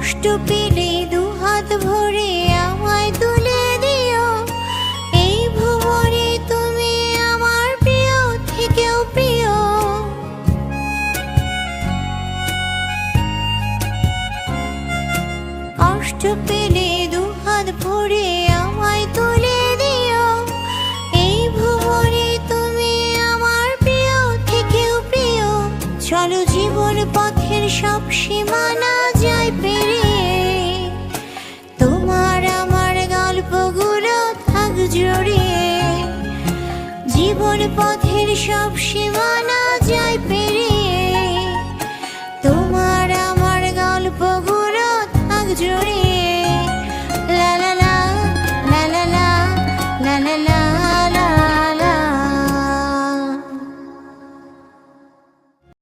কষ্ট পেলে দুহাত ভরে আমায় তুলে দিও। এই ভুবনে তুমি আমার প্রিয় থেকেও প্রিয়। কষ্ট পেলে দুহাত ভরে আমায় তুলে দিও। এই ভুবনে তুমি আমার প্রিয় থেকেও প্রিয়। চলো জীবন পথের সব সীমানা যায় পেরিয়ে, তোমার আমার গল্পগুলো থাক জড়িয়ে। জীবন পথের সব সীমানা